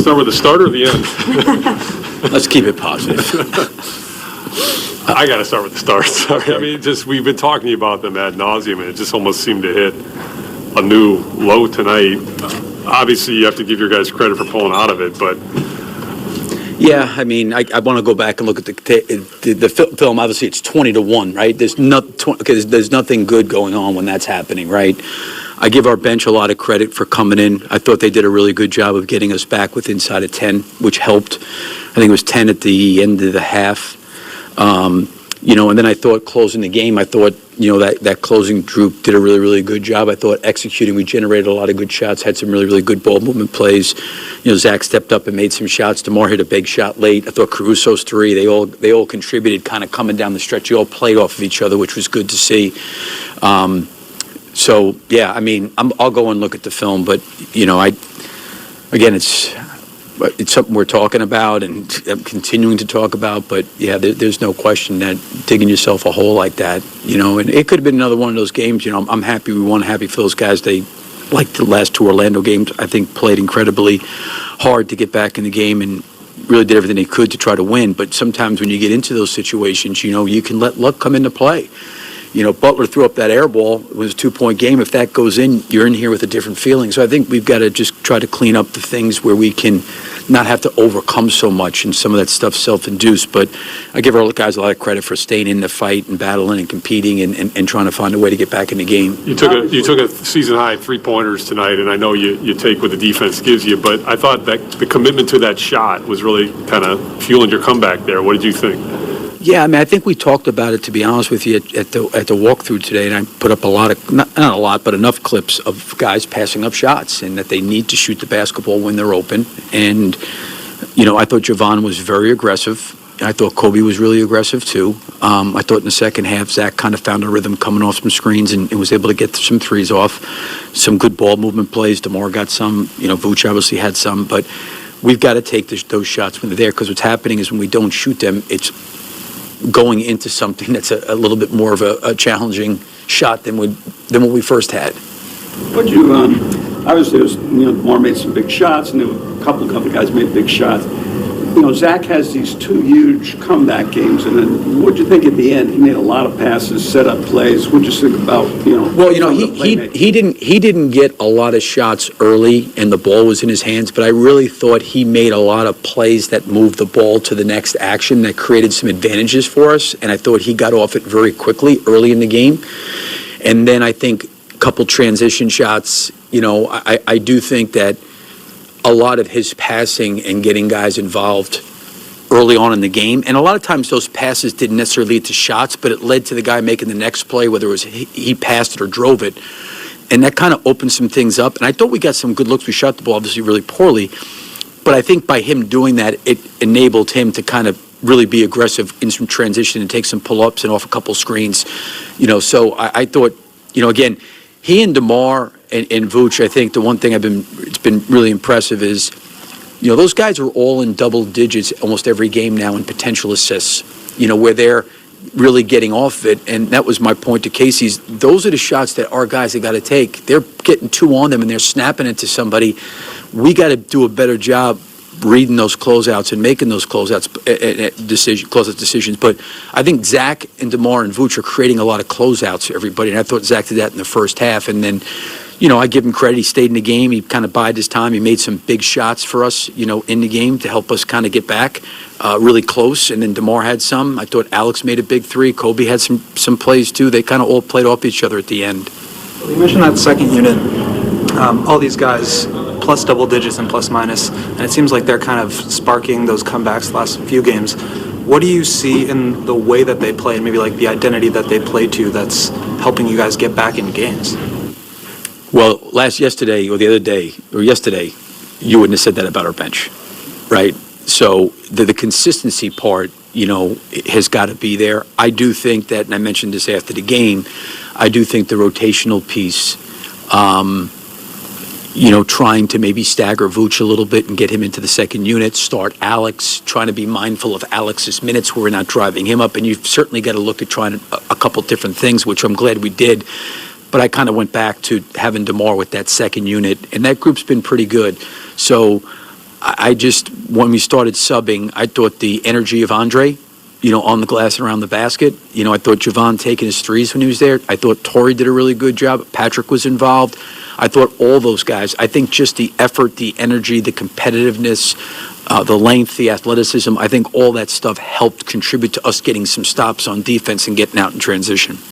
Start with the start or the end? Let's keep it positive. I got to start with the start. Sorry. I mean, just we've been talking about them ad nauseum, and it just almost seemed to hit a new low tonight. Obviously, you have to give your guys credit for pulling out of it, but Yeah, I mean, I want to go back and look at the film. Obviously, it's 20-1, right? There's nothing good going on when that's happening, right? I give our bench a lot of credit for coming in. I thought they did a really good job of getting us back with inside of 10, which helped. I think it was 10 at the end of the half. And then I thought closing the game, I thought, that closing group did a really, really good job. I thought executing, we generated a lot of good shots, had some really, really good ball movement plays. Zach stepped up and made some shots. DeMar hit a big shot late. I thought Caruso's three, they all contributed kind of coming down the stretch. They all played off of each other, which was good to see. So, yeah, I mean, I'll go and look at the film, but, it's something we're talking about and continuing to talk about, but yeah, there's no question that digging yourself a hole like that, and it could have been another one of those games. I'm happy we won, happy for those guys. They, like the last two Orlando games, I think played incredibly hard to get back in the game and really did everything they could to try to win. But sometimes when you get into those situations, you can let luck come into play. Butler threw up that air ball. It was a 2-point game. If that goes in, you're in here with a different feeling. So I think we've got to just try to clean up the things where we can not have to overcome so much, and some of that stuff self-induced. But I give our guys a lot of credit for staying in the fight and battling and competing and trying to find a way to get back in the game. You took a season-high 3-pointers tonight, and I know you take what the defense gives you, but I thought that the commitment to that shot was really kind of fueling your comeback there. What did you think? Yeah, I mean, I think we talked about it, to be honest with you, at the walkthrough today, and I put up a lot of, not a lot, but enough clips of guys passing up shots and that they need to shoot the basketball when they're open. And, I thought Javon was very aggressive. I thought Kobe was really aggressive, too. I thought in the second half, Zach kind of found a rhythm coming off some screens and was able to get some threes off. Some good ball movement plays. DeMar got some. Vooch obviously had some. But we've got to take those shots when they're there, because what's happening is when we don't shoot them, it's going into something that's a little bit more of a challenging shot than what we first had. But obviously, it was, DeMar made some big shots, and there were a couple of guys made big shots. Zach has these two huge comeback games, and then what'd you think at the end? He made a lot of passes, set up plays. What'd you think about, Well, he didn't get a lot of shots early, and the ball was in his hands, but I really thought he made a lot of plays that moved the ball to the next action that created some advantages for us, and I thought he got off it very quickly early in the game. And then I think a couple transition shots, I do think that a lot of his passing and getting guys involved early on in the game, and a lot of times those passes didn't necessarily lead to shots, but it led to the guy making the next play, whether it was he passed it or drove it, and that kind of opened some things up. And I thought we got some good looks. We shot the ball obviously really poorly, but I think by him doing that, it enabled him to kind of really be aggressive in some transition and take some pull-ups and off a couple screens. So I thought, again, he and DeMar and Vooch, I think the one thing it's been really impressive is, those guys are all in double digits almost every game now in potential assists, where they're really getting off it. And that was my point to Casey's. Those are the shots that our guys have got to take. They're getting two on them and they're snapping it to somebody. We got to do a better job reading those closeouts and making those closeout decisions. But I think Zach and DeMar and Vooch are creating a lot of closeouts for everybody, and I thought Zach did that in the first half. And then, I give him credit. He stayed in the game. He kind of bided his time. He made some big shots for us, in the game to help us kind of get back really close. And then DeMar had some. I thought Alex made a big three. Kobe had some plays, too. They kind of all played off each other at the end. You mentioned that second unit, all these guys plus double digits and plus minus, and it seems like they're kind of sparking those comebacks the last few games. What do you see in the way that they play, and maybe like the identity that they play to, that's helping you guys get back in games? Well, yesterday, you wouldn't have said that about our bench, right? So the consistency part, has got to be there. I do think that, and I mentioned this after the game, I do think the rotational piece, trying to maybe stagger Vooch a little bit and get him into the second unit, start Alex, trying to be mindful of Alex's minutes where we're not driving him up. And you've certainly got to look at trying a couple different things, which I'm glad we did. But I kind of went back to having DeMar with that second unit, and that group's been pretty good. So I just, when we started subbing, I thought the energy of Andre, on the glass and around the basket. I thought Javon taking his threes when he was there. I thought Torrey did a really good job. Patrick was involved. I thought all those guys, I think just the effort, the energy, the competitiveness, the length, the athleticism, I think all that stuff helped contribute to us getting some stops on defense and getting out in transition.